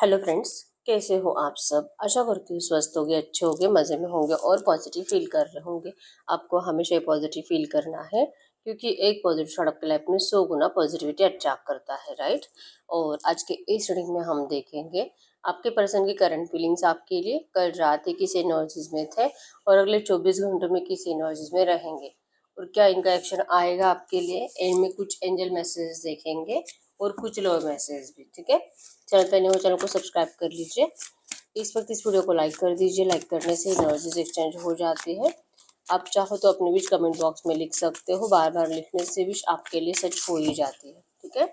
Hello friends, कैसे हो आप सब। आशा करती हूँ स्वस्थ होंगे, अच्छे होंगे, मज़े में होंगे और पॉजिटिव फील कर रहे होंगे। आपको हमेशा पॉजिटिव फील करना है क्योंकि एक पॉजिटिव थॉट आपके लाइफ में 100 गुना पॉजिटिविटी अट्रैक्ट करता है, राइट। और आज के इस रीडिंग में हम देखेंगे आपके पर्सन की करंट फीलिंग्स आपके लिए कल रात ही किस एनर्जीज में थे और अगले 24 घंटों में किस एनर्जीज में रहेंगे और क्या इनका एक्शन आएगा आपके लिए। एंड में कुछ एंजल मैसेज देखेंगे और कुछ लोअर मैसेज भी, ठीक है। चैनल पे नए हो, चैनल को सब्सक्राइब कर लीजिए। इस वक्त इस वीडियो को लाइक कर दीजिए। लाइक करने से एनर्जीज एक्सचेंज हो जाती है। आप चाहो तो अपने विश कमेंट बॉक्स में लिख सकते हो। बार बार लिखने से विश आपके लिए सच हो ही जाती है, ठीक है।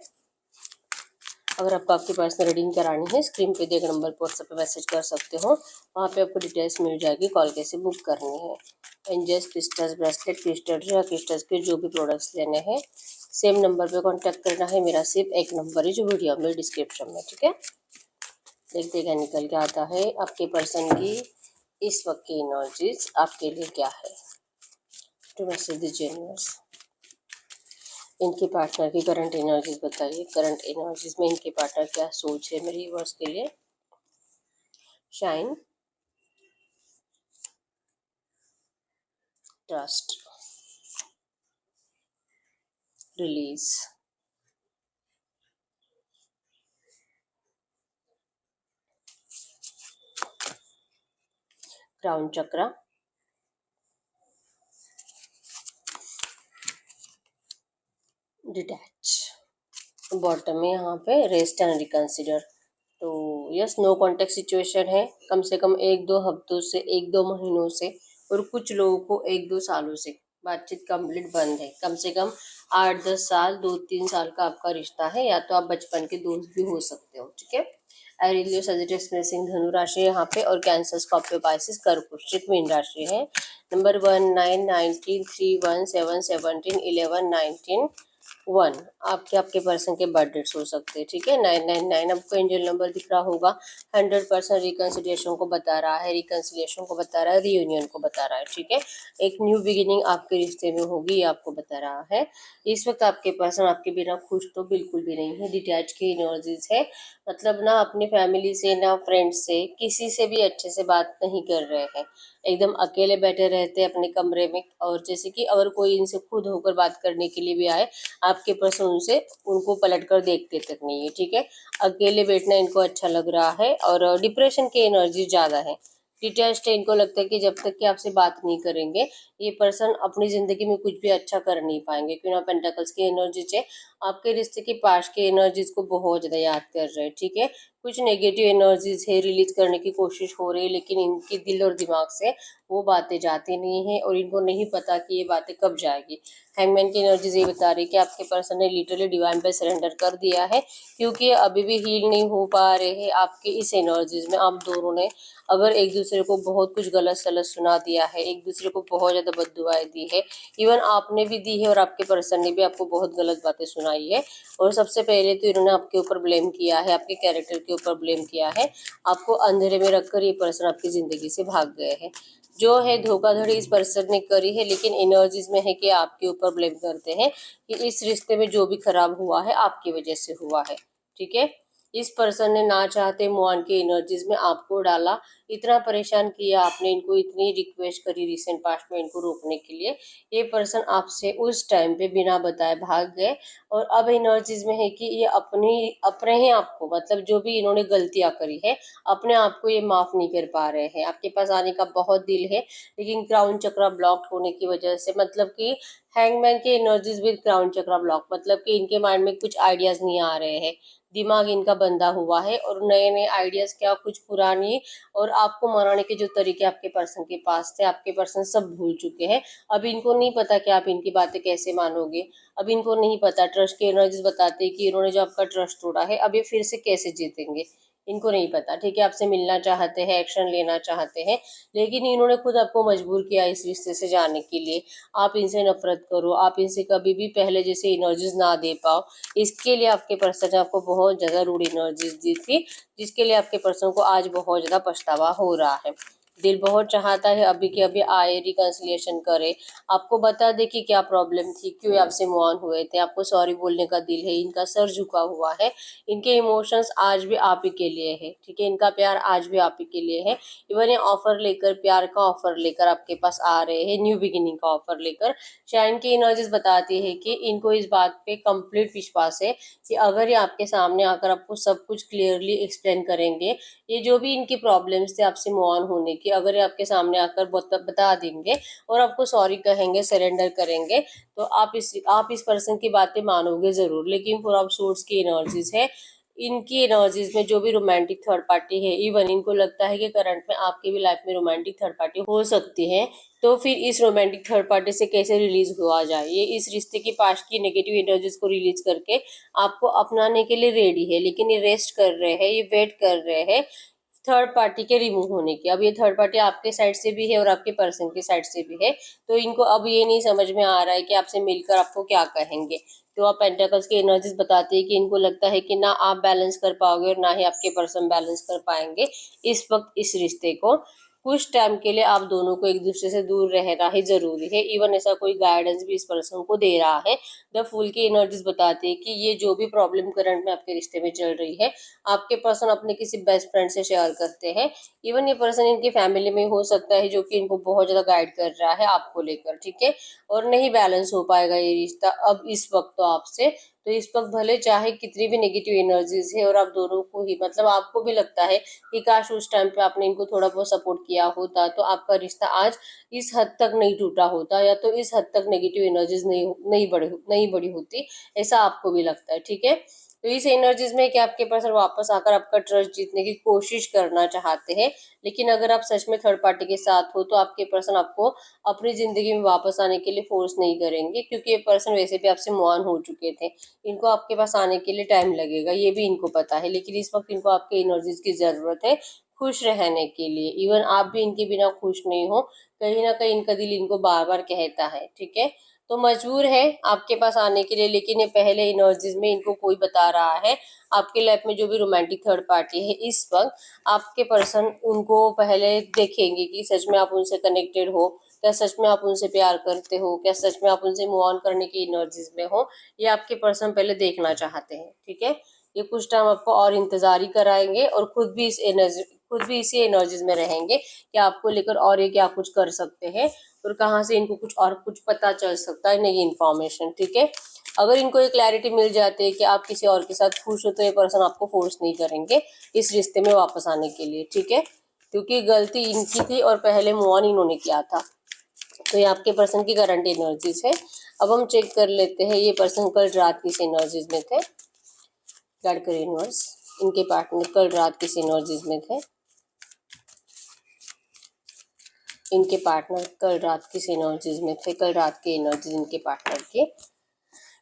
अगर आपको आपकी पर्सनल रीडिंग करानी है, स्क्रीन पे दिए गए नंबर पर व्हाट्सएप पे मैसेज कर सकते हो। वहाँ पे आपको डिटेल्स मिल जाएगी, कॉल कैसे बुक करनी है। एंजल्स, क्रिस्टल्स, ब्रेसलेट, क्रिस्टल या क्रिस्टल्स के जो भी प्रोडक्ट्स लेने हैं सेम नंबर पे कांटेक्ट करना है। मेरा सिर्फ एक नंबर है जो वीडियो में डिस्क्रिप्शन में, ठीक है। देखते क्या निकल के आता है आपके पर्सन की इस वक्त की एनर्जीज आपके लिए क्या है। टू मैसेज दीजिए यूनिवर्स। इनके पार्टनर की करंट एनर्जीज बताइए। करंट एनर्जीज में इनके पार्टनर क्या सोच है मेरे व्यूअर्स के लिए। शाइन, ट्रस्ट, रिलीज, क्राउन चक्रा, डिटैच। बॉटम में यहाँ पे रेस्ट एंड रिकंसिडर। तो यस, नो कॉन्टेक्ट सिचुएशन है कम से कम 1-2 हफ्तों से, 1-2 महीनों से और कुछ लोगों को 1-2 सालों से बातचीत कंप्लीट बंद है। कम से कम 8-10 साल, 2-3 साल का आपका रिश्ता है, या तो आप बचपन के दोस्त भी हो सकते हो, ठीक है। एरिलियो, सजिटेस, मेसिंग धनु राशि यहाँ पे और कैंसर, स्कॉर्पियो, पाइसिस, कर्क, वृश्चिक, मीन राशि है। नंबर 1, 9, 19, 3, 1, 7, 17, 11, 19, 1 आपके आपके पर्सन के बर्थ डेट्स हो सकते हैं, ठीक है। 999 आपको एंजल नंबर दिख रहा होगा। 100% रिकन्सिलिएशन को बता रहा है, रिकन्सिलिएशन को बता रहा है, रियूनियन को बता रहा है, ठीक है। एक न्यू बिगिनिंग आपके रिश्ते में होगी, ये आपको बता रहा है। इस वक्त आपके पर्सन आपके बिना खुश तो बिल्कुल भी नहीं है। डिटैच की एनर्जीज है, मतलब ना अपनी फैमिली से ना फ्रेंड्स से किसी से भी अच्छे से बात नहीं कर रहे हैं। एकदम अकेले बैठे रहते हैं अपने कमरे में। और जैसे कि अगर कोई इनसे खुद होकर बात करने के लिए भी आए, आपके पर्सन उनसे उनको पलट कर देखते तक नहीं है, ठीक है। अकेले बैठना इनको अच्छा लग रहा है और डिप्रेशन की एनर्जी ज़्यादा है। डिटैच्ड है, इनको लगता है कि जब तक कि आपसे बात नहीं करेंगे ये पर्सन अपनी ज़िंदगी में कुछ भी अच्छा कर नहीं पाएंगे। क्वीन ऑफ पेंटाकल्स की एनर्जीज है, आपके रिश्ते की पास की एनर्जीज को बहुत ज़्यादा याद कर रहे हैं, ठीक है। कुछ नेगेटिव एनर्जीज है, रिलीज करने की कोशिश हो रही है, लेकिन इनके दिल और दिमाग से वो बातें जाती नहीं है और इनको नहीं पता कि ये बातें कब जाएगी। हैंगमैन की एनर्जीज ये बता रही है कि आपके पर्सन ने लिटरली डिवाइन पे सरेंडर कर दिया है, क्योंकि अभी भी हील नहीं हो पा रहे हैं आपके इस एनर्जीज में। आप दोनों ने अगर एक दूसरे को बहुत कुछ गलत सलत सुना दिया है, एक दूसरे को बहुत ज़्यादा बद्दुआएं दी है, इवन आपने भी दी है और आपके पर्सन ने भी आपको बहुत गलत बातें सुनाई है। और सबसे पहले तो इन्होंने आपके ऊपर ब्लेम किया है, आपके कैरेक्टर के ऊपर ब्लेम किया है। आपको अंधेरे में रखकर ये पर्सन आपकी ज़िंदगी से भाग गए हैं। जो है धोखाधड़ी इस पर्सन ने करी है, लेकिन एनर्जीज में है कि आपके ऊपर ब्लेम करते हैं कि इस रिश्ते में जो भी खराब हुआ है आपकी वजह से हुआ है, ठीक है। इस पर्सन ने ना चाहते मुआन की एनर्जीज में आपको डाला, इतना परेशान किया आपने इनको, इतनी रिक्वेस्ट करी रिसेंट पास्ट में इनको रोकने के लिए। ये पर्सन आपसे उस टाइम पे बिना बताए भाग गए और अब एनर्जीज में है कि ये अपनी अपने ही आपको, मतलब जो भी इन्होंने गलतियां करी है अपने आप को ये माफ नहीं कर पा रहे हैं। आपके पास आने का बहुत दिल है, लेकिन क्राउन चक्रा ब्लॉक होने की वजह से, मतलब कि हैंगमैन के energies with crown chakra block, मतलब कि इनके माइंड में कुछ आइडियाज नहीं आ रहे हैं, दिमाग इनका बंधा हुआ है और नए नए आइडियाज क्या कुछ पुरानी और आपको मनाने के जो तरीके आपके पर्सन के पास थे आपके पर्सन सब भूल चुके हैं। अब इनको नहीं पता कि आप इनकी बातें कैसे मानोगे। अब इनको नहीं पता, ट्रस्ट की एनर्जीज बताते हैं कि इन्होंने जो आपका ट्रस्ट तोड़ा है अब ये फिर से कैसे जीतेंगे, इनको नहीं पता, ठीक है। आपसे मिलना चाहते हैं, एक्शन लेना चाहते हैं, लेकिन इन्होंने खुद आपको मजबूर किया इस रिश्ते से जाने के लिए। आप इनसे नफरत करो, आप इनसे कभी भी पहले जैसे एनर्जीज ना दे पाओ, इसके लिए आपके पर्सन ने आपको बहुत ज़्यादा रूड एनर्जीज दी थी, जिसके लिए आपके पर्सन को आज बहुत ज़्यादा पछतावा हो रहा है। दिल बहुत चाहता है अभी के अभी आए, रिकंसिलिएशन करे, आपको बता दे कि क्या प्रॉब्लम थी, क्यों आपसे मूव ऑन हुए थे, आपको सॉरी बोलने का दिल है, इनका सर झुका हुआ है, इनके इमोशंस आज भी आप ही के लिए है, ठीक है, इनका प्यार आज भी आप ही के लिए है। इवन ये ऑफर लेकर, प्यार का ऑफर लेकर आपके पास आ रहे हैं, न्यू बिगिनिंग का ऑफर लेकर। शाइन की एनर्जीज बताती है कि इनको इस बात पे कंप्लीट विश्वास है कि अगर ये आपके सामने आकर आपको सब कुछ क्लियरली एक्सप्लेन करेंगे, ये जो भी इनकी प्रॉब्लम्स थे आपसे मूव ऑन होने की, अगर ये आपके सामने आकर बता देंगे और आपको सॉरी कहेंगे, सरेंडर करेंगे, तो आप इस पर्सन की बातें मानोगे जरूर। लेकिन फोर ऑफ सोर्ड्स की एनर्जीज है, इनकी एनर्जीज में जो भी रोमांटिक थर्ड पार्टी है, इवन इनको लगता है कि करंट में आपकी भी लाइफ में रोमांटिक थर्ड पार्टी हो सकती है, तो फिर इस रोमांटिक थर्ड पार्टी से कैसे रिलीज हुआ जाए। ये इस रिश्ते की पास्ट की नेगेटिव एनर्जीज को रिलीज करके आपको अपनाने के लिए रेडी है, लेकिन ये रेस्ट कर रहे हैं, ये वेट कर रहे हैं थर्ड पार्टी के रिमूव होने की। अब ये थर्ड पार्टी आपके साइड से भी है और आपके पर्सन की साइड से भी है, तो इनको अब ये नहीं समझ में आ रहा है कि आपसे मिलकर आपको क्या कहेंगे। तो आप पेंटाकल्स की एनर्जीज बताती है कि इनको लगता है कि ना आप बैलेंस कर पाओगे और ना ही आपके पर्सन बैलेंस कर पाएंगे इस वक्त इस रिश्ते को। कुछ टाइम के लिए आप दोनों को एक दूसरे से दूर रहना ही जरूरी है। इवन ऐसा कोई गाइडेंस भी इस पर्सन को दे रहा है। द फूल की एनर्जीज बताती है कि ये जो भी प्रॉब्लम करंट में आपके रिश्ते में चल रही है, आपके पर्सन अपने किसी बेस्ट फ्रेंड से शेयर करते हैं। इवन ये पर्सन इनकी फैमिली में हो सकता है जो कि इनको बहुत ज्यादा गाइड कर रहा है आपको लेकर, ठीक है, और नहीं बैलेंस हो पाएगा ये रिश्ता अब इस वक्त तो आपसे। तो इस वक्त भले चाहे कितनी भी नेगेटिव एनर्जीज है और आप दोनों को ही, मतलब आपको भी लगता है कि काश उस टाइम पे आपने इनको थोड़ा बहुत सपोर्ट किया होता तो आपका रिश्ता आज इस हद तक नहीं टूटा होता, या तो इस हद तक नेगेटिव एनर्जीज नहीं बढ़ी होती, ऐसा आपको भी लगता है, ठीक है। तो इस एनर्जीज में कि आपके पास वापस आकर आपका ट्रस्ट जीतने की कोशिश करना चाहते हैं। लेकिन अगर आप सच में थर्ड पार्टी के साथ हो तो आपके पर्सन आपको अपनी जिंदगी में वापस आने के लिए फोर्स नहीं करेंगे, क्योंकि ये पर्सन वैसे भी आपसे मूव ऑन हो चुके थे। इनको आपके पास आने के लिए टाइम लगेगा, ये भी इनको पता है, लेकिन इस वक्त इनको आपके एनर्जीज की जरूरत है खुश रहने के लिए। इवन आप भी इनके बिना खुश नहीं हो, कहीं ना कहीं इनका दिल इनको बार बार कहता है, ठीक है, तो मजबूर है आपके पास आने के लिए। लेकिन ये पहले एनर्जीज में इनको कोई बता रहा है आपके लाइफ में जो भी रोमांटिक थर्ड पार्टी है इस वक्त, आपके पर्सन उनको पहले देखेंगे कि सच में आप उनसे कनेक्टेड हो, क्या सच में आप उनसे प्यार करते हो, क्या सच में आप उनसे मूव ऑन करने की एनर्जीज में हो, ये आपके पर्सन पहले देखना चाहते हैं, ठीक है। ये कुछ टाइम आपको और इंतजार ही कराएंगे और खुद भी इसी एनर्जीज में रहेंगे कि आपको लेकर और ये क्या कुछ कर सकते हैं और कहाँ से इनको कुछ पता चल सकता है नई इन्फॉर्मेशन, ठीक है। अगर इनको ये क्लैरिटी मिल जाती है कि आप किसी और के साथ खुश हो तो ये पर्सन आपको फोर्स नहीं करेंगे इस रिश्ते में वापस आने के लिए, ठीक है, क्योंकि गलती इनकी थी और पहले मूव ऑन इन्होंने किया था। तो ये आपके पर्सन की करंट एनर्जीज है। अब हम चेक कर लेते हैं ये पर्सन कल रात किस एनर्जीज में थे। गाइड करिए यूनिवर्स, इनके पार्टनर कल रात किस एनर्जीज में थे। इनके पार्टनर कल रात किस एनर्जीज में थे, कल रात की एनर्जीज इनके पार्टनर के।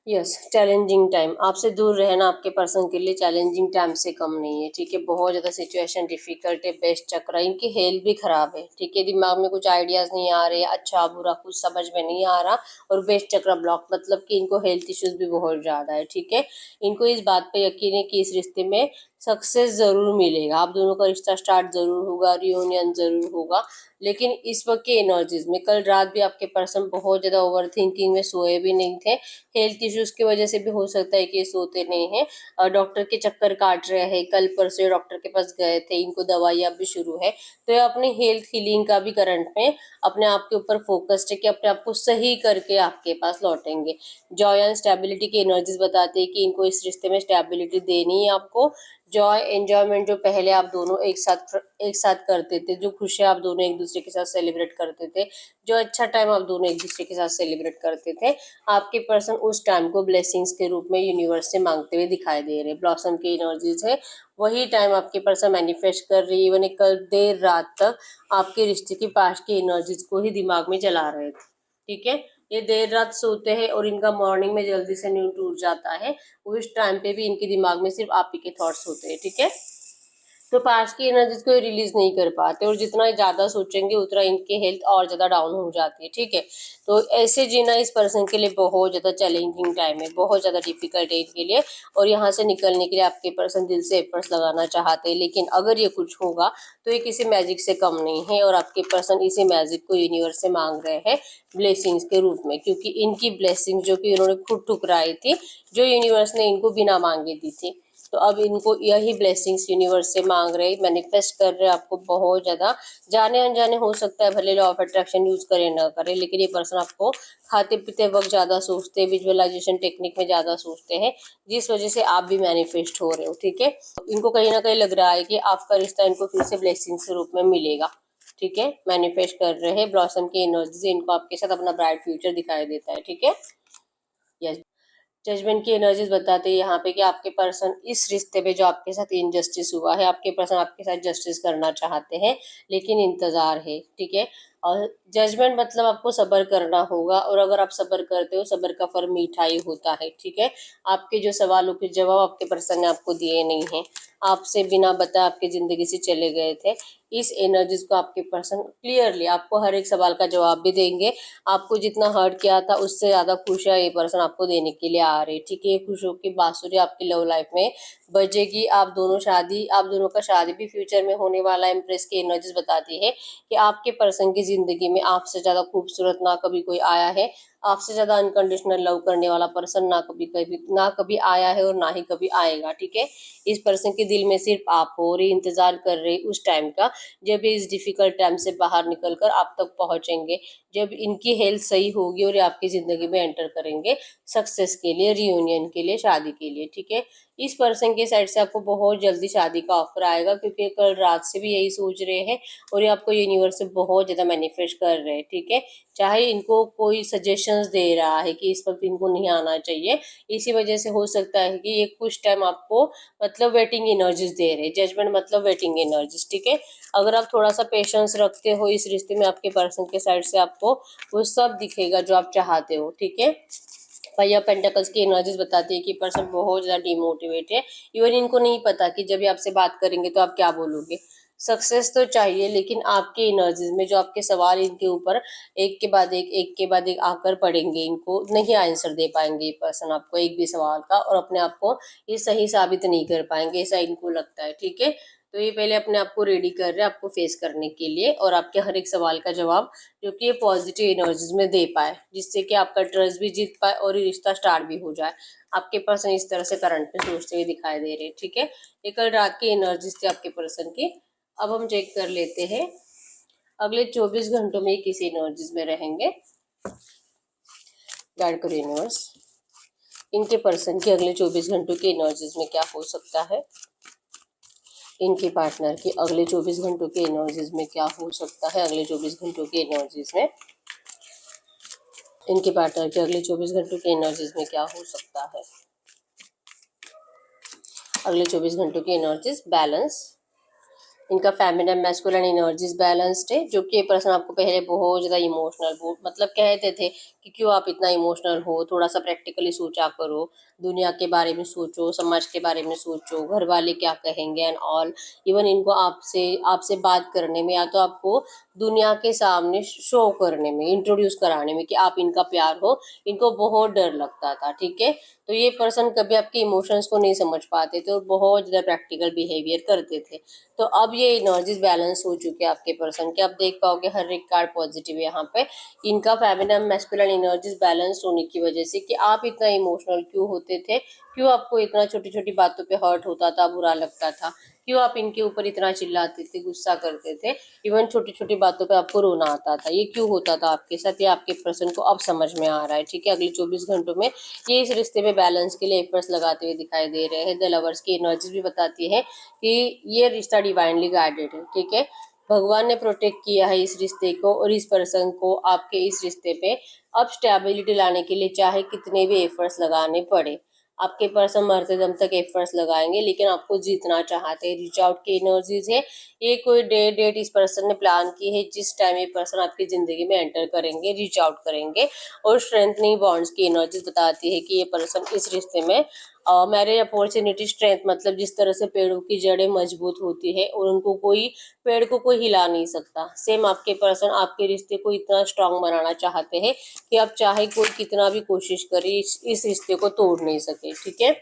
यस, चैलेंजिंग टाइम, आपसे दूर रहना आपके पर्सन के लिए चैलेंजिंग टाइम से कम नहीं है, ठीक है, बहुत ज़्यादा सिचुएशन डिफिकल्ट है। बेस्ट चक्र, इनकी हेल्थ भी खराब है, ठीक है, दिमाग में कुछ आइडियाज़ नहीं आ रहे, अच्छा बुरा कुछ समझ में नहीं आ रहा, और बेस्ट चक्र ब्लॉक, मतलब कि इनको हेल्थ इश्यूज भी बहुत ज़्यादा है, ठीक है। इनको इस बात पर यकीन है कि इस रिश्ते में सक्सेस ज़रूर मिलेगा, आप दोनों का रिश्ता स्टार्ट ज़रूर होगा, रियूनियन ज़रूर होगा। लेकिन इस वक्त की एनर्जीज में कल रात भी आपके पर्सन बहुत ज़्यादा ओवर थिंकिंग में सोए भी नहीं थे। हेल्थ इश्यूज की वजह से भी हो सकता है कि ये सोते नहीं हैं और डॉक्टर के चक्कर काट रहे हैं, कल परसों डॉक्टर के पास गए थे, इनको दवाइयाँ भी शुरू है। तो ये अपनी हेल्थ हीलिंग का भी करंट में अपने आप के ऊपर फोकस्ड है कि अपने आप को सही करके आपके पास लौटेंगे। जॉय एंड स्टेबिलिटी की एनर्जीज बताते हैं कि इनको इस रिश्ते में स्टेबिलिटी देनी है आपको। जॉय एंजॉयमेंट जो पहले आप दोनों एक साथ करते थे, जो खुशियाँ आप दोनों एक दूसरे के साथ सेलिब्रेट करते थे, जो अच्छा टाइम आप दोनों एक दूसरे के साथ सेलिब्रेट करते थे, आपके पर्सन उस टाइम को ब्लेसिंग्स के रूप में यूनिवर्स से मांगते हुए दिखाई दे रहे हैं। ब्लॉसम की एनर्जीज है, वही टाइम आपके पर्सन मैनिफेस्ट कर रही है। इवन कल देर रात तक आपके रिश्ते की पास्ट की एनर्जीज को ही दिमाग में चला रहे थे, ठीक है। ये देर रात सोते हैं और इनका मॉर्निंग में जल्दी से नींद टूट जाता है, उस टाइम पे भी इनके दिमाग में सिर्फ आप ही के थॉट्स होते हैं, ठीक है। तो पास्ट की एनर्जीज को रिलीज नहीं कर पाते और जितना ज़्यादा सोचेंगे उतना इनकी हेल्थ और ज़्यादा डाउन हो जाती है, ठीक है। तो ऐसे जीना इस पर्सन के लिए बहुत ज़्यादा चैलेंजिंग टाइम है, बहुत ज़्यादा डिफिकल्ट है इनके लिए। और यहाँ से निकलने के लिए आपके पर्सन दिल से एफर्ट्स लगाना चाहते हैं, लेकिन अगर ये कुछ होगा तो ये किसी मैजिक से कम नहीं है और आपके पर्सन इसी मैजिक को यूनिवर्स से मांग रहे हैं ब्लेसिंग्स के रूप में, क्योंकि इनकी ब्लेसिंग जो कि इन्होंने खुद ठुकराई थी, जो यूनिवर्स ने इनको बिना मांगे दी थी, तो अब इनको यही ब्लेसिंग्स यूनिवर्स से मांग रहे, मैनिफेस्ट कर रहे हैं आपको बहुत ज्यादा। जाने अनजाने हो सकता है, भले लॉ ऑफ अट्रैक्शन यूज करें ना करें, लेकिन ये पर्सन आपको खाते पीते वक्त ज्यादा सोचते हैं, विजुअलाइजेशन टेक्निक में ज्यादा सोचते हैं, जिस वजह से आप भी मैनिफेस्ट हो रहे हो, ठीक है। इनको कहीं ना कहीं लग रहा है कि आपका रिश्ता इनको फिर से ब्लेसिंग्स के रूप में मिलेगा, ठीक है। मैनिफेस्ट कर रहे हैं ब्लॉसम की एनर्जी से इनको आपके साथ अपना ब्राइट फ्यूचर दिखाई देता है, ठीक है। यस, जजमेंट की एनर्जीज बताते हैं यहाँ पे कि आपके पर्सन इस रिश्ते में जो आपके साथ इनजस्टिस हुआ है, आपके पर्सन आपके साथ जस्टिस करना चाहते हैं, लेकिन इंतजार है, ठीक है। और जजमेंट मतलब आपको सब्र करना होगा, और अगर आप सब्र करते हो, सब्र का फल मीठा ही होता है, ठीक है। आपके जो सवालों के जवाब आपके पर्सन ने आपको दिए नहीं है, आपसे बिना बताए आपकी जिंदगी से चले गए थे, इस एनर्जीज को आपके पर्सन क्लियरली आपको हर एक सवाल का जवाब भी देंगे। आपको जितना हर्ट किया था उससे ज्यादा खुशियाँ ये पर्सन आपको देने के लिए आ रहे, ठीक है। खुशियों की बांसुरी आपकी लव लाइफ में बजेगी, आप दोनों का शादी भी फ्यूचर में होने वाला है। इम्प्रेस की एनर्जीज बताती है कि आपके पर्सन की जिंदगी में आपसे ज्यादा खूबसूरत ना कभी कोई आया है, आपसे ज्यादा अनकंडीशनल लव करने वाला पर्सन ना कभी आया है और ना ही कभी आएगा, ठीक है। इस पर्सन के दिल में सिर्फ आप हो और ये इंतजार कर रहे उस टाइम का, जब ये इस डिफिकल्ट टाइम से बाहर निकलकर आप तक पहुंचेंगे, जब इनकी हेल्थ सही होगी और ये आपकी जिंदगी में एंटर करेंगे सक्सेस के लिए, रियूनियन के लिए, शादी के लिए, ठीक है। इस पर्सन के साइड से आपको बहुत जल्दी शादी का ऑफर आएगा, क्योंकि ये कल रात से भी यही सोच रहे हैं और ये आपको यूनिवर्स से बहुत ज्यादा मैनिफेस्ट कर रहे हैं, ठीक है। चाहे इनको कोई सजेशंस दे रहा है कि इस वक्त इनको नहीं आना चाहिए, इसी वजह से हो सकता है कि ये कुछ टाइम आपको मतलब वेटिंग एनर्जीज दे रहे हैं। जजमेंट मतलब वेटिंग एनर्जीज, ठीक है। अगर आप थोड़ा सा पेशेंस रखते हो इस रिश्ते में, आपके पर्सन के साइड से आपको वो सब दिखेगा जो आप चाहते हो, ठीक है। फाइव ऑफ पेंटिकल्स की एनर्जीज बताती है कि पर्सन बहुत ज्यादा डिमोटिवेट है। इवन इनको नहीं पता कि जब ये आपसे बात करेंगे तो आप क्या बोलोगे। सक्सेस तो चाहिए, लेकिन आपकी एनर्जीज में जो आपके सवाल इनके ऊपर एक के बाद एक आकर पड़ेंगे, इनको नहीं आंसर दे पाएंगे ये पर्सन आपको एक भी सवाल का, और अपने आप को ये सही साबित नहीं कर पाएंगे, ऐसा इनको लगता है, ठीक है। तो ये पहले अपने आप को रेडी कर रहे हैं आपको फेस करने के लिए, और आपके हर एक सवाल का जवाब जो कि ये पॉजिटिव एनर्जीज में दे पाए, जिससे कि आपका ट्रस्ट भी जीत पाए और ये रिश्ता स्टार्ट भी हो जाए। आपके पर्सन इस तरह से करंट में सोचते हुए दिखाई दे रहे हैं, ठीक है। ये कल रात की एनर्जीज थी आपके पर्सन की। अब हम चेक कर लेते हैं अगले 24 घंटों में ये किस एनर्जीज में रहेंगे। गाइड करो यूनिवर्स, इनके पर्सन की अगले 24 घंटों की एनर्जीज में क्या हो सकता है। इनके पार्टनर की अगले 24 घंटों के एनर्जीज में क्या हो सकता है। अगले 24 घंटों के एनर्जीज में इनके पार्टनर के अगले 24 घंटों के एनर्जीज में क्या हो सकता है। अगले 24 घंटों की एनर्जीज बैलेंस, इनका फेमिनिन मैस्कुलिन एनर्जीज बैलेंस्ड है, जो कि ये पर्सन आपको पहले बहुत ज़्यादा इमोशनल मतलब कहते थे कि क्यों आप इतना इमोशनल हो, थोड़ा सा प्रैक्टिकली सोचा करो, दुनिया के बारे में सोचो, समाज के बारे में सोचो, घर वाले क्या कहेंगे एंड ऑल। इवन इनको आपसे आपसे बात करने में, या तो आपको दुनिया के सामने शो करने में, इंट्रोड्यूस कराने में कि आप इनका प्यार हो, इनको बहुत डर लगता था, ठीक है। तो ये पर्सन कभी आपके इमोशंस को नहीं समझ पाते थे और बहुत ज़्यादा प्रैक्टिकल बिहेवियर करते थे। तो अब ये एनर्जीज बैलेंस हो चुके हैं आपके पर्सन के। आप देख पाओगे हर एक कार्ड पॉजिटिव है यहाँ पे। इनका फेमिनिन मैस्कुलिन एनर्जीज बैलेंस होने की वजह से कि आप इतना इमोशनल क्यों होते थे, क्यों आपको इतना छोटी छोटी बातों पे हर्ट होता था, बुरा लगता था, क्यों आप इनके ऊपर इतना चिल्लाते थे, गुस्सा करते थे, इवन छोटी छोटी बातों पे आपको रोना आता था, ये क्यों होता था आपके साथ, ये आपके पर्सन को अब समझ में आ रहा है, ठीक है। अगले 24 घंटों में ये इस रिश्ते में बैलेंस के लिए एफर्ट्स लगाते हुए दिखाई दे रहे हैं। द लवर्स की एनर्जीज भी बताती है कि ये रिश्ता डिवाइनली गाइडेड है, ठीक है। भगवान ने प्रोटेक्ट किया है इस रिश्ते को, और इस पर्सन को आपके इस रिश्ते पे अब स्टेबिलिटी लाने के लिए चाहे कितने भी एफर्ट्स लगाने पड़े, आपके पर्सन मरते दम तक एफर्ट्स लगाएंगे, लेकिन आपको जीतना चाहते हैं। रीच आउट की एनर्जीज है, ये कोई डेट इस पर्सन ने प्लान की है, जिस टाइम ये पर्सन आपकी जिंदगी में एंटर करेंगे, रीच आउट करेंगे। और स्ट्रेंथनिंग बॉन्ड्स की एनर्जीज बताती है कि ये पर्सन इस रिश्ते में मैरिज अपॉर्चुनिटी स्ट्रेंथ मतलब जिस तरह से पेड़ों की जड़ें मजबूत होती है और उनको कोई पेड़ को कोई हिला नहीं सकता, सेम आपके पर्सन आपके रिश्ते को इतना स्ट्रांग बनाना चाहते हैं कि आप चाहे कोई कितना भी कोशिश करे इस रिश्ते को तोड़ नहीं सके। ठीक है,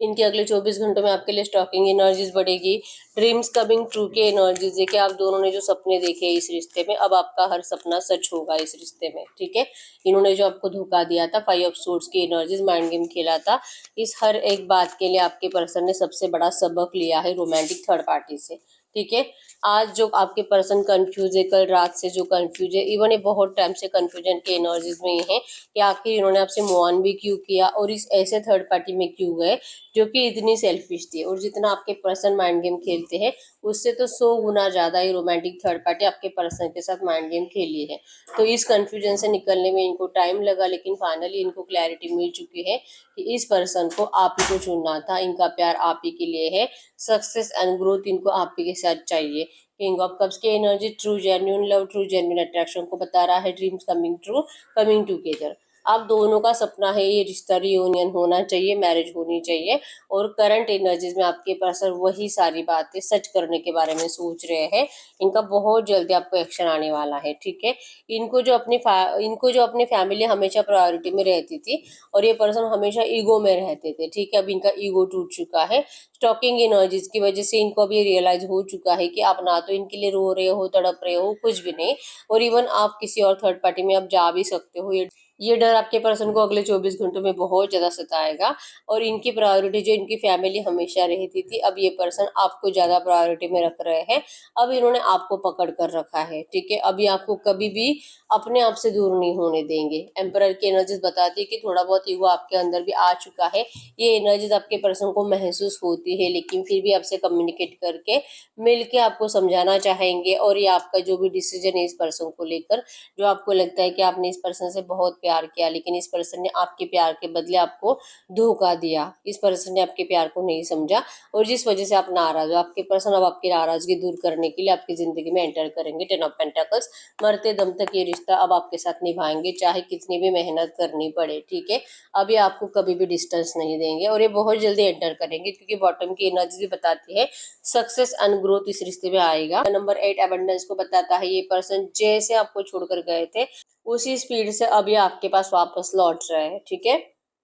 इनके अगले 24 घंटों में आपके लिए स्टॉकिंग एनर्जीज बढ़ेगी। ड्रीम्स कमिंग ट्रू के एनर्जीज है कि आप दोनों ने जो सपने देखे इस रिश्ते में, अब आपका हर सपना सच होगा इस रिश्ते में। ठीक है, इन्होंने जो आपको धोखा दिया था, 5 ऑफ सोर्ड्स की एनर्जीज, माइंड गेम खेला था, इस हर एक बात के लिए आपके पर्सन ने सबसे बड़ा सबक लिया है रोमांटिक थर्ड पार्टी से। ठीक है, आज जो आपके पर्सन कंफ्यूज है, कल रात से जो कंफ्यूज है, इवन ये बहुत टाइम से कंफ्यूजन के एनर्जीज में ही है कि आखिर इन्होंने आपसे मूव ऑन भी क्यों किया और इस ऐसे थर्ड पार्टी में क्यों गए जो कि इतनी सेल्फिश थी। और जितना आपके पर्सन माइंड गेम खेलते हैं उससे तो 100 गुना ज्यादा ही रोमांटिक थर्ड पार्टी आपके पर्सन के साथ माइंड गेम खेली है। तो इस कंफ्यूजन से निकलने में इनको टाइम लगा, लेकिन फाइनली इनको क्लैरिटी मिल चुकी है कि इस पर्सन को आप ही को चुनना था, इनका प्यार आप ही के लिए है, सक्सेस एंड ग्रोथ इनको आप ही के साथ चाहिए। किंग ऑफ कप्स की energy true genuine love, true genuine attraction को बता रहा है, dreams coming true, coming together. आप दोनों का सपना है ये रिश्ता रियूनियन होना चाहिए, मैरिज होनी चाहिए। और करंट एनर्जीज में आपके पर्सन वही सारी बातें सच करने के बारे में सोच रहे हैं। इनका बहुत जल्दी आपको एक्शन आने वाला है। ठीक है, इनको जो अपनी फैमिली हमेशा प्रायोरिटी में रहती थी और ये पर्सन हमेशा ईगो में रहते थे। ठीक है, अब इनका ईगो टूट चुका है। स्टॉकिंग एनर्जीज की वजह से इनको अभी रियलाइज हो चुका है कि आप ना तो इनके लिए रो रहे हो, तड़प रहे हो, कुछ भी नहीं, और इवन आप किसी और थर्ड पार्टी में आप जा भी सकते हो। ये डर आपके पर्सन को अगले 24 घंटों में बहुत ज्यादा सताएगा। और इनकी प्रायोरिटी जो इनकी फैमिली हमेशा रहती थी, अब ये पर्सन आपको ज्यादा प्रायोरिटी में रख रहे हैं। अब इन्होंने आपको पकड़ कर रखा है। ठीक है, अभी आपको कभी भी अपने आप से दूर नहीं होने देंगे। एम्परर की एनर्जीज बताती है कि थोड़ा बहुत ईगो आपके अंदर भी आ चुका है। ये एनर्जीज आपके पर्सन को महसूस होती है, लेकिन फिर भी आपसे कम्युनिकेट करके मिलके आपको समझाना चाहेंगे। और ये आपका जो भी डिसीजन है इस पर्सन को लेकर, जो आपको लगता है कि आपने इस पर्सन से बहुत प्यार किया लेकिन इस पर्सन ने आपके प्यार के बदले आपको धोखा दिया, इस पर्सन ने आपके प्यार को नहीं समझा, और जिस वजह से आप नाराज हो, आपके पर्सन अब आपकी नाराजगी दूर करने के लिए आपकी जिंदगी में एंटर करेंगे। 10 ऑफ पेंटाकल्स, मरते दम तक ये रिश्ता अब आपके साथ निभाएंगे, चाहे कितनी भी मेहनत करनी पड़े। ठीक है, अब ये आपको कभी भी डिस्टेंस नहीं देंगे और ये बहुत जल्दी एंटर करेंगे, क्योंकि बॉटम की एनर्जी भी बताती है सक्सेस एंड ग्रोथ इस रिश्ते में आएगा। नंबर 8 अबंडेंस को बताता है, ये पर्सन जैसे आपको छोड़कर गए थे उसी स्पीड से अब ये आपके पास वापस लौट रहे हैं। ठीक है,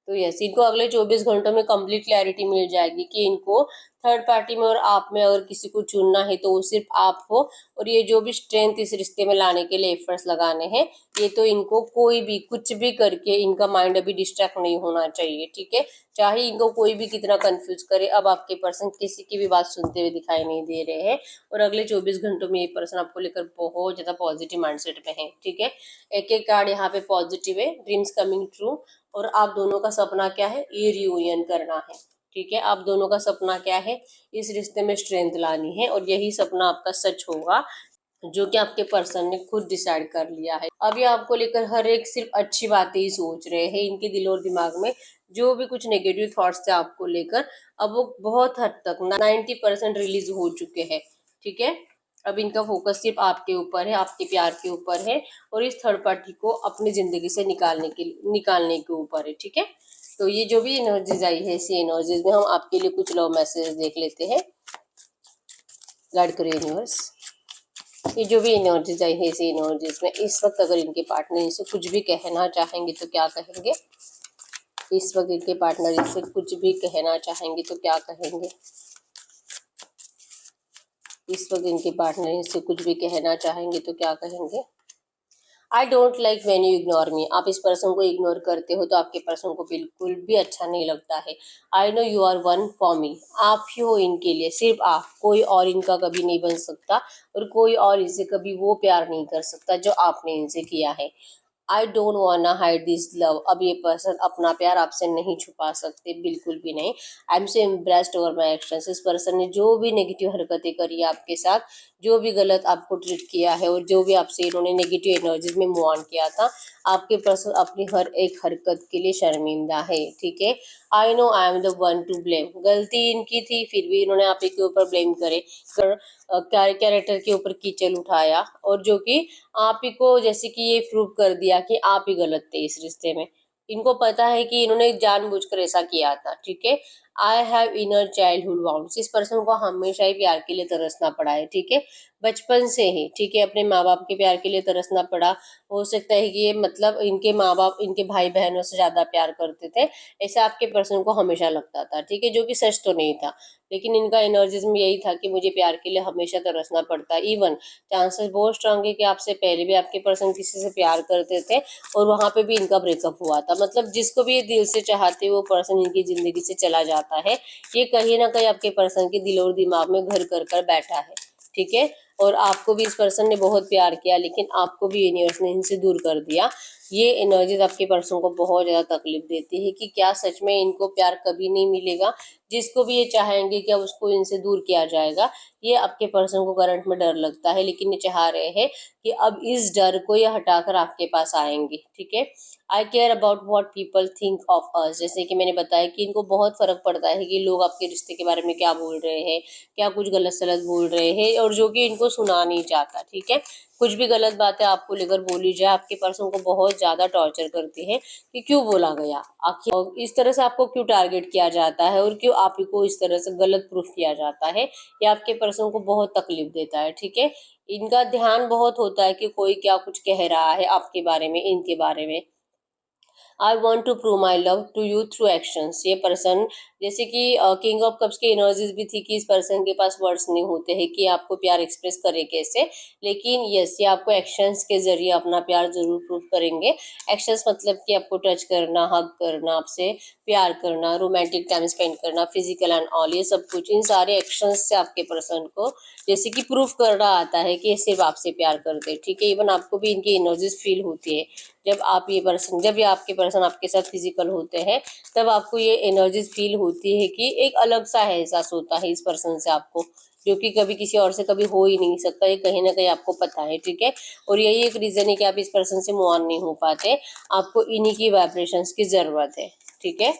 तो यस, इनको अगले 24 घंटों में कंप्लीट क्लैरिटी मिल जाएगी कि इनको थर्ड पार्टी में और आप में अगर किसी को चुनना है तो वो सिर्फ आप हो। और ये जो भी स्ट्रेंथ इस रिश्ते में लाने के लिए एफर्ट्स लगाने हैं, ये तो इनको कोई भी कुछ भी करके इनका माइंड अभी डिस्ट्रैक्ट नहीं होना चाहिए। ठीक है, चाहे इनको कोई भी कितना कंफ्यूज करे, अब आपके पर्सन किसी की भी बात सुनते हुए दिखाई नहीं दे रहे हैं। और अगले 24 घंटों में ये पर्सन आपको लेकर बहुत ज्यादा पॉजिटिव माइंडसेट में है। ठीक है, एक एक कार्ड यहाँ पे पॉजिटिव है, ड्रीम्स कमिंग ट्रू। और आप दोनों का सपना क्या है, ये रियूनियन करना है। ठीक है, आप दोनों का सपना क्या है, इस रिश्ते में स्ट्रेंथ लानी है, और यही सपना आपका सच होगा जो कि आपके पर्सन ने खुद डिसाइड कर लिया है। अब ये आपको लेकर हर एक सिर्फ अच्छी बातें ही सोच रहे हैं। इनके दिल और दिमाग में जो भी कुछ नेगेटिव थॉट्स थे आपको लेकर, अब वो बहुत हद तक 90% रिलीज हो चुके हैं। ठीक है, अब इनका फोकस सिर्फ आपके ऊपर है, आपके प्यार के ऊपर है, और इस थर्ड पार्टी को अपनी जिंदगी से निकालने के ऊपर है। ठीक है, तो ये जो भी एनर्जीज आई है, इसी एनर्जीज में हम आपके लिए कुछ लव मैसेज देख लेते हैं। गाइड करिए यूनिवर्स, ये जो भी एनर्जीज आई है इसी एनर्जीज में इस वक्त अगर इनके पार्टनर इनसे कुछ भी कहना चाहेंगे तो क्या कहेंगे? इस वक्त इनके पार्टनर इनसे कुछ भी कहना चाहेंगे तो क्या कहेंगे? इस वक्त इनके पार्टनर इनसे कुछ भी कहना चाहेंगे तो क्या कहेंगे? I don't like when you ignore me. आप इस पर्सन को इग्नोर करते हो तो आपके पर्सन को बिल्कुल भी अच्छा नहीं लगता है। I know you are one for me. आप ही हो इनके लिए, सिर्फ आप, कोई और इनका कभी नहीं बन सकता, और कोई और इनसे कभी वो प्यार नहीं कर सकता जो आपने इनसे किया है। I don't वांना hide this love. अब ये पर्सन अपना प्यार आपसे नहीं छुपा सकते, बिल्कुल भी नहीं। I am so impressed over my actions. इस पर्सन ने जो भी नेगेटिव हरकतें करी है आपके साथ, जो भी गलत आपको ट्रीट किया है, और जो भी आपसे इन्होंने नेगेटिव एनर्जीज में मूव ऑन किया था, आपके पर्सन अपनी हर एक हरकत के लिए शर्मिंदा है। ठीक है, I no I am the one two blame. गलती इनकी थी फिर भी इन्होंने आप ही के ऊपर ब्लेम करे, कैरेक्टर के ऊपर कीचड़ उठाया, और जो कि आप ही को जैसे कि ये प्रूव कर दिया कि आप ही गलत थे इस रिश्ते में। इनको पता है कि इन्होंने जानबूझकर ऐसा किया था, ठीक है। I have inner childhood wounds, इस पर्सन को हमेशा ही प्यार के लिए तरसना पड़ा है, ठीक है, बचपन से ही, ठीक है, अपने माँ बाप के प्यार के लिए तरसना पड़ा। हो सकता है कि ये मतलब इनके माँ बाप इनके भाई बहनों से ज्यादा प्यार करते थे, ऐसा आपके पर्सन को हमेशा लगता था, ठीक है, जो कि सच तो नहीं था। लेकिन इनका एनर्जिज्म यही था कि मुझे प्यार के लिए हमेशा तरसना पड़ता है। इवन चांसेस बहुत स्ट्रांग है कि आपसे पहले भी आपके पर्सन किसी से प्यार करते थे और वहां पे भी इनका ब्रेकअप हुआ था। मतलब जिसको भी ये दिल से चाहते वो पर्सन इनकी जिंदगी से चला जाता है। ये कहीं ना कहीं आपके पर्सन के दिल और दिमाग में घर कर कर बैठा है, ठीक है। और आपको भी इस पर्सन ने बहुत प्यार किया, लेकिन आपको भी यूनिवर्स ने इनसे दूर कर दिया। ये एनर्जीज आपके पर्सन को बहुत ज्यादा तकलीफ देती है कि क्या सच में इनको प्यार कभी नहीं मिलेगा। जिसको भी ये चाहेंगे क्या उसको इनसे दूर किया जाएगा, ये आपके पर्सन को करंट में डर लगता है। लेकिन ये चाह रहे हैं कि अब इस डर को ये हटाकर आपके पास आएंगे, ठीक है। I care about what people think of us, जैसे कि मैंने बताया कि इनको बहुत फर्क पड़ता है कि लोग आपके रिश्ते के बारे में क्या बोल रहे हैं, क्या कुछ गलत सलत बोल रहे हैं, और जो कि इनको सुना नहीं चाहता, ठीक है। कुछ भी गलत बातें आपको लेकर बोली जाए, आपके पर्सन को बहुत ज्यादा टॉर्चर करती है कि क्यों बोला गया, आखिर इस तरह से आपको क्यों टारगेट किया जाता है और क्यों आप ही को इस तरह से गलत प्रूफ किया जाता है। ये आपके पर्सन को बहुत तकलीफ देता है, ठीक है। इनका ध्यान बहुत होता है कि कोई क्या कुछ कह रहा है आपके बारे में, इनके बारे में। I want to prove my love to you through actions, ये पर्सन जैसे कि किंग ऑफ कप्स की एनर्जीज भी थी कि इस पर्सन के पास वर्ड्स नहीं होते हैं कि आपको प्यार एक्सप्रेस करे कैसे। लेकिन यस, ये आपको एक्शंस के जरिए अपना प्यार जरूर प्रूव करेंगे। एक्शंस मतलब कि आपको टच करना, हग करना, आपसे प्यार करना, रोमांटिक टाइम स्पेंड करना, फिजिकल एंड ऑल, ये सब कुछ इन सारे एक्शंस से आपके पर्सन को जैसे कि प्रूफ करना आता है कि ये सिर्फ आपसे प्यार करते हैं, ठीक है। इवन आपको भी इनकी एनर्जीज फील होती है जब ये आपके पर्सन आपके साथ फिजिकल होते हैं, तब आपको ये एनर्जीज फील होती है कि एक अलग सा एहसास होता है इस पर्सन से आपको, जो कि कभी किसी और से कभी हो ही नहीं सकता। ये कहीं ना कहीं आपको पता है, ठीक है। और यही एक रीजन है कि आप इस पर्सन से मूव ऑन नहीं हो पाते। आपको इन्हीं की वाइब्रेशंस की जरूरत है, ठीक है।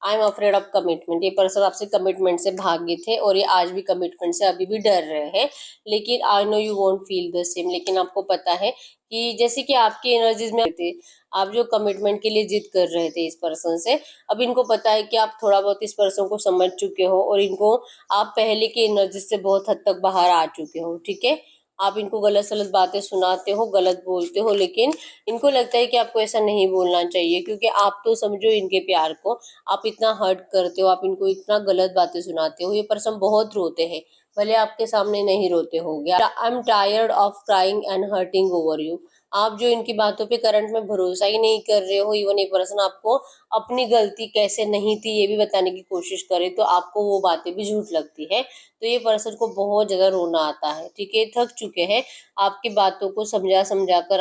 I am afraid of commitment, ये पर्सन आपसे कमिटमेंट से भागे थे और ये आज भी कमिटमेंट से अभी भी डर रहे हैं। लेकिन आई know you won't feel the same, लेकिन आपको पता है कि जैसे कि आपकी एनर्जीज में थे, आप जो कमिटमेंट के लिए जिद कर रहे थे इस पर्सन से, अब इनको पता है कि आप थोड़ा बहुत इस पर्सन को समझ चुके हो और इनको आप पहले की एनर्जी से बहुत हद तक बाहर आ चुके हो, ठीक है। आप इनको गलत सलत बातें सुनाते हो, गलत बोलते हो, लेकिन इनको लगता है कि आपको ऐसा नहीं बोलना चाहिए, क्योंकि आप तो समझो इनके प्यार को, आप इतना हर्ट करते हो, आप इनको इतना गलत बातें सुनाते हो। ये पर्सन बहुत रोते हैं, भले आपके सामने नहीं रोते होंगे। I am tired of crying and hurting over you, आप जो इनकी बातों पे करंट में भरोसा ही नहीं कर रहे हो। इवन ये पर्सन आपको अपनी गलती कैसे नहीं थी ये भी बताने की कोशिश करे तो आपको वो बातें भी झूठ लगती है। तो ये पर्सन को बहुत ज्यादा रोना आता है, ठीक है। थक चुके हैं आपकी बातों को समझा समझा कर,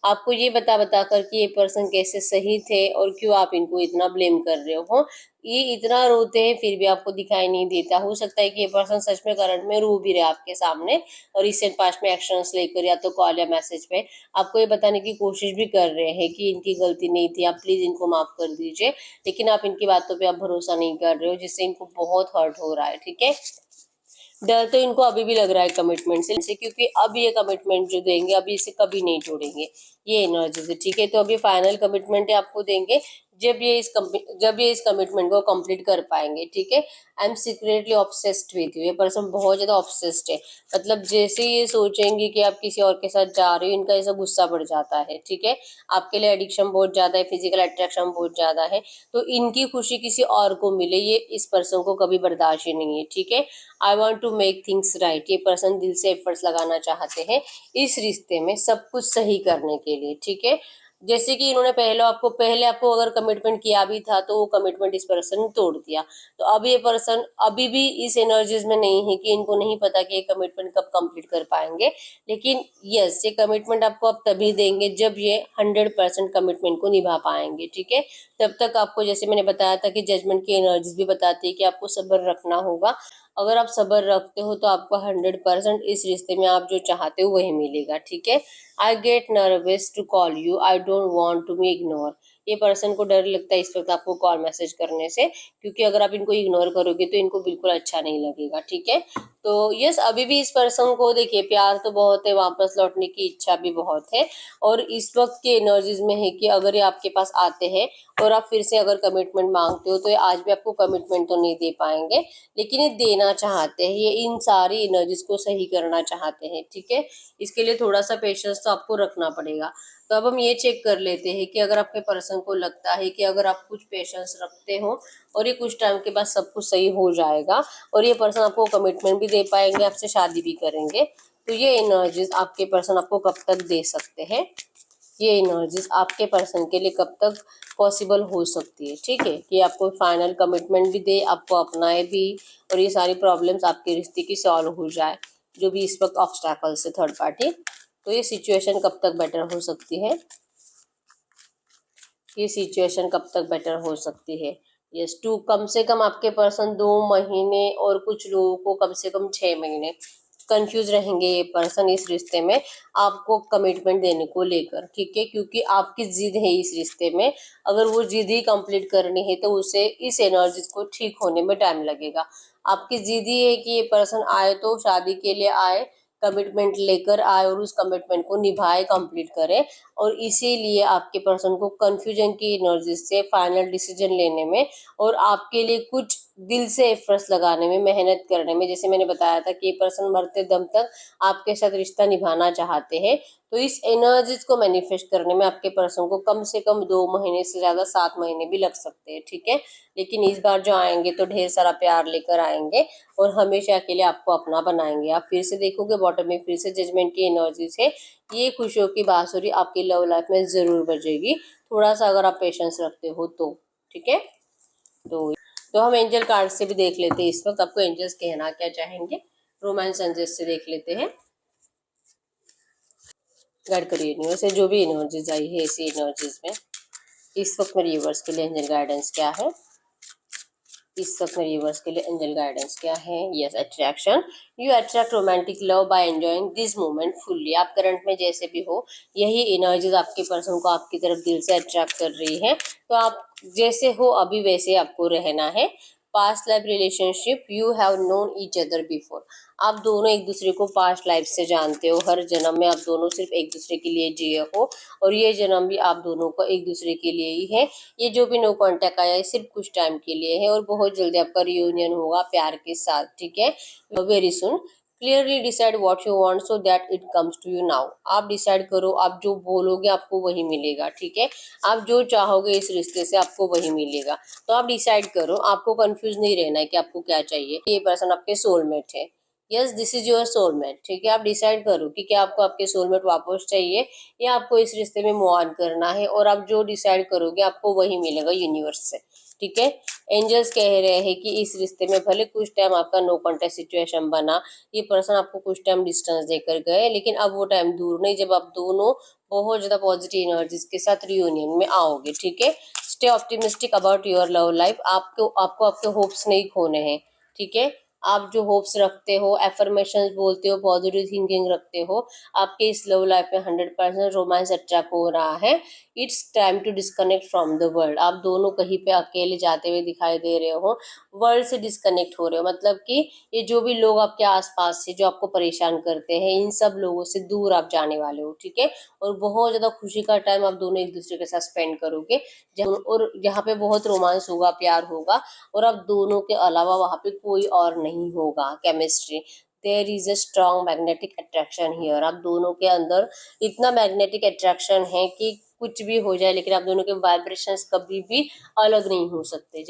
आपको ये बता बता कर कि ये पर्सन कैसे सही थे और क्यों आप इनको इतना ब्लेम कर रहे हो। ये इतना रोते हैं फिर भी आपको दिखाई नहीं देता। हो सकता है कि ये पर्सन सच में करंट में रो भी रहे आपके सामने और रिसेंट पास्ट में एक्शंस लेकर या तो कॉल या मैसेज पे आपको ये बताने की कोशिश भी कर रहे हैं कि इनकी गलती नहीं थी, आप प्लीज इनको माफ कर दीजिए। लेकिन आप इनकी बातों पे आप भरोसा नहीं कर रहे हो, जिससे इनको बहुत हर्ट हो रहा है, ठीक है। डर तो इनको अभी भी लग रहा है कमिटमेंट से, क्योंकि अब ये कमिटमेंट जो देंगे अभी इसे कभी नहीं छोड़ेंगे ये एनर्जी से, ठीक है। तो अभी फाइनल कमिटमेंट है आपको देंगे जब ये इस कमिटमेंट को कंप्लीट कर पाएंगे, ठीक है। I am secretly obsessed with you, ये पर्सन बहुत ज्यादा ऑब्सेस्ड है। मतलब जैसे ये सोचेंगे कि आप किसी और के साथ जा रहे हो, इनका ऐसा गुस्सा बढ़ जाता है, ठीक है। आपके लिए एडिक्शन बहुत ज्यादा है, फिजिकल अट्रैक्शन बहुत ज्यादा है। तो इनकी खुशी किसी और को मिले ये इस पर्सन को कभी बर्दाश्त ही नहीं है, ठीक है। I want to make things right, ये पर्सन दिल से एफर्ट्स लगाना चाहते हैं इस रिश्ते में सब कुछ सही करने के लिए, ठीक है। जैसे कि इन्होंने पहले आपको अगर कमिटमेंट किया भी था तो वो कमिटमेंट इस पर्सन ने तोड़ दिया। तो अब ये पर्सन अभी भी इस एनर्जीज में नहीं है कि इनको नहीं पता कि ये कमिटमेंट कब कंप्लीट कर पाएंगे। लेकिन यस, ये कमिटमेंट आपको अब तभी देंगे जब ये 100% कमिटमेंट को निभा पाएंगे, ठीक है। तब तक आपको, जैसे मैंने बताया था कि जजमेंट की एनर्जीज भी बताती है कि आपको सब्र रखना होगा। अगर आप सब्र रखते हो तो आपको 100% इस रिश्ते में आप जो चाहते हो वही मिलेगा, ठीक है। I get nervous to call you, I don't want to be ignore, ये पर्सन को डर लगता है इस वक्त आपको कॉल मैसेज करने से, क्योंकि अगर आप इनको इग्नोर करोगे तो इनको बिल्कुल अच्छा नहीं लगेगा, ठीक है। तो यस, अभी भी इस पर्सन को देखिए प्यार तो बहुत है, वापस लौटने की इच्छा भी बहुत है, और इस वक्त के एनर्जीज में है कि अगर ये आपके पास आते हैं और आप फिर से अगर कमिटमेंट मांगते हो तो ये आज भी आपको कमिटमेंट तो नहीं दे पाएंगे, लेकिन ये देना चाहते हैं, ये इन सारी एनर्जीज को सही करना चाहते हैं, ठीक है। इसके लिए थोड़ा सा पेशेंस तो आपको रखना पड़ेगा। तो अब हम ये चेक कर लेते हैं कि अगर आपके पर्सन को लगता है कि अगर आप कुछ पेशेंस रखते हो और ये कुछ टाइम के बाद सब कुछ सही हो जाएगा और ये पर्सन आपको कमिटमेंट भी दे पाएंगे, आपसे शादी भी करेंगे, तो ये एनर्जीज आपके पर्सन आपको कब तक दे सकते हैं, ये एनर्जीज आपके पर्सन के लिए कब तक पॉसिबल हो सकती है, ठीक है। कि आपको फाइनल कमिटमेंट भी दे, आपको अपनाए भी, और ये सारी प्रॉब्लम्स आपके रिश्ते की सॉल्व हो जाए, जो भी इस वक्त ऑब्स्टैकल्स है थर्ड पार्टी। तो ये सिचुएशन कब तक बेटर हो सकती है, ये सिचुएशन कब तक बेटर हो सकती है। यस, टू कम से कम आपके पर्सन 2 महीने और कुछ लोगों को कम से कम 6 महीने कंफ्यूज रहेंगे ये पर्सन इस रिश्ते में आपको कमिटमेंट देने को लेकर, ठीक है। क्योंकि आपकी जिद है इस रिश्ते में, अगर वो जिद ही कंप्लीट करनी है तो उसे इस एनर्जी को ठीक होने में टाइम लगेगा। आपकी जिद ही है कि ये पर्सन आए तो शादी के लिए आए, कमिटमेंट लेकर आए और उस कमिटमेंट को निभाए, कंप्लीट करे, और इसीलिए आपके पर्सन को कंफ्यूजन की एनर्जी से फाइनल डिसीजन लेने में और आपके लिए कुछ दिल से एफर्ट्स लगाने में, मेहनत करने में, जैसे मैंने बताया था कि ये पर्सन मरते दम तक आपके साथ रिश्ता निभाना चाहते हैं, तो इस एनर्जीज को मैनिफेस्ट करने में आपके पर्सन को कम से कम 2 महीने से ज्यादा 7 महीने भी लग सकते हैं, ठीक है। लेकिन इस बार जो आएंगे तो ढेर सारा प्यार लेकर आएंगे और हमेशा के लिए आपको अपना बनाएंगे। आप फिर से देखोगे बॉटम में फिर से जजमेंट की एनर्जी से ये खुशियों की बांसुरी आपकी लव लाइफ में जरूर बजेगी, थोड़ा सा अगर आप पेशेंस रखते हो तो, ठीक है। तो हम एंजल कार्ड से भी देख लेते हैं इस वक्त आपको एंजल्स कहना क्या चाहेंगे। रोमांस एंजल्स से देख लेते हैं। गाइड करिए यूनिवर्स से जो भी एनर्जीज आई है इसी एनर्जीज में इस वक्त मेरे यूनिवर्स के लिए एंजल गाइडेंस क्या है, इस वक्त मेरे यूनिवर्स के लिए एंजल गाइडेंस क्या है। Yes, attraction, you attract romantic love by enjoying this moment fully. आप करंट में जैसे भी हो यही एनर्जीज आपके पर्सन को आपकी तरफ दिल से अट्रैक्ट कर रही है, तो आप जैसे हो अभी वैसे आपको रहना है। Past life relationship, you have known each other before. आप दोनों एक दूसरे को पास्ट लाइफ से जानते हो, हर जन्म में आप दोनों सिर्फ एक दूसरे के लिए जिए हो और ये जन्म भी आप दोनों को एक दूसरे के लिए ही है। ये जो भी नो कांटेक्ट आया है सिर्फ कुछ टाइम के लिए है और बहुत जल्दी आपका रियूनियन होगा प्यार के साथ, ठीक है, very soon. Clearly decide what you want so that it comes to you now. आप डिसाइड करो, आप जो बोलोगे आपको वही मिलेगा, ठीक है। आप जो चाहोगे इस रिश्ते से आपको वही मिलेगा, तो आप डिसाइड करो, आपको कंफ्यूज नहीं रहना है कि आपको क्या चाहिए। ये पर्सन आपके सोलमेट है, yes this is your soulmate, ठीक है। आप डिसाइड करो कि क्या आपको आपके सोलमेट वापस चाहिए या आपको इस रिश्ते में मूव ऑन करना है, और आप जो डिसाइड करोगे आपको वही मिलेगा यूनिवर्स से, ठीक है। एंजल्स कह रहे हैं कि इस रिश्ते में भले कुछ टाइम आपका नो कॉन्टेक्ट सिचुएशन बना, ये पर्सन आपको कुछ टाइम डिस्टेंस देकर गए, लेकिन अब वो टाइम दूर नहीं जब आप दोनों बहुत ज्यादा पॉजिटिव एनर्जीज के साथ रियूनियन में आओगे, ठीक है। Stay optimistic about your love life. आपको आपको आपके होप्स नहीं खोने हैं, ठीक है। आप जो होप्स रखते हो, एफर्मेशन बोलते हो, पॉजिटिव थिंकिंग रखते हो, आपके इस लव लाइफ में 100% रोमांस अट्रैक्ट हो रहा है। It's time to disconnect from the world. आप दोनों कहीं पे अकेले जाते हुए दिखाई दे रहे हो, वर्ल्ड से डिस्कनेक्ट हो रहे हो, मतलब कि ये जो भी लोग आपके आसपास से जो आपको परेशान करते हैं इन सब लोगों से दूर आप जाने वाले हो, ठीक है। और बहुत ज्यादा खुशी का टाइम आप दोनों एक दूसरे के साथ स्पेंड करोगे, और जहाँ पे बहुत रोमांस होगा, प्यार होगा, और अब दोनों के अलावा वहां पे कोई और नहीं होगा। Chemistry, there is a strong magnetic attraction here. आप दोनों के अंदर इतना मैग्नेटिक अट्रैक्शन है कि कुछ भी हो जाए लेकिन आप दोनों के वाइब्रेशंस कभी भी अलग नहीं हो सकते।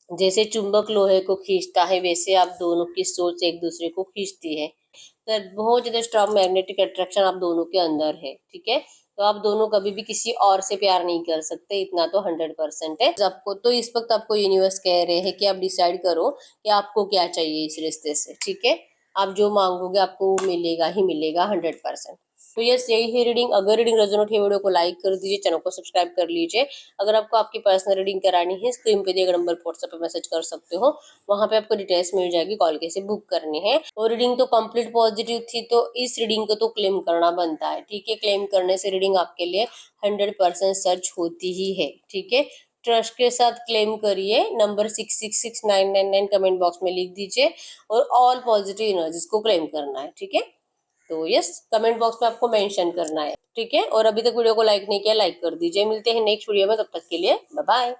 जैसे चुंबक लोहे को खींचता है वैसे आप दोनों की सोच एक दूसरे को खींचती है। तो बहुत ज्यादा स्ट्रॉन्ग मैग्नेटिक अट्रैक्शन आप दोनों के अंदर है, ठीक है। तो आप दोनों कभी भी किसी और से प्यार नहीं कर सकते, इतना तो 100% है आपको। तो इस वक्त आपको यूनिवर्स कह रहे हैं कि आप डिसाइड करो कि आपको क्या चाहिए इस रिश्ते से, ठीक है। आप जो मांगोगे आपको वो मिलेगा ही मिलेगा 100%। तो यस, यही है रीडिंग। अगर रीडिंग रेजोनेट है, वीडियो को लाइक कर दीजिए, चैनल को सब्सक्राइब कर लीजिए। अगर आपको आपकी पर्सनल रीडिंग करानी है, स्क्रीन पे दिए गए नंबर पर व्हाट्सएप पे मैसेज कर सकते हो, वहां पे आपको डिटेल्स मिल जाएगी, कॉल कैसे बुक करनी है। और रीडिंग तो कंप्लीट पॉजिटिव थी, तो इस रीडिंग को तो क्लेम करना बनता है, ठीक है। क्लेम करने से रीडिंग आपके लिए 100% सच होती ही है, ठीक है। ट्रस्ट के साथ क्लेम करिए। नंबर 666999 कमेंट बॉक्स में लिख दीजिए और ऑल पॉजिटिव एनर्जीज को क्लेम करना है, ठीक है। तो यस, कमेंट बॉक्स में आपको मेंशन करना है, ठीक है। और अभी तक वीडियो को लाइक नहीं किया, लाइक कर दीजिए। मिलते हैं नेक्स्ट वीडियो में, तब तक के लिए बाय बाय।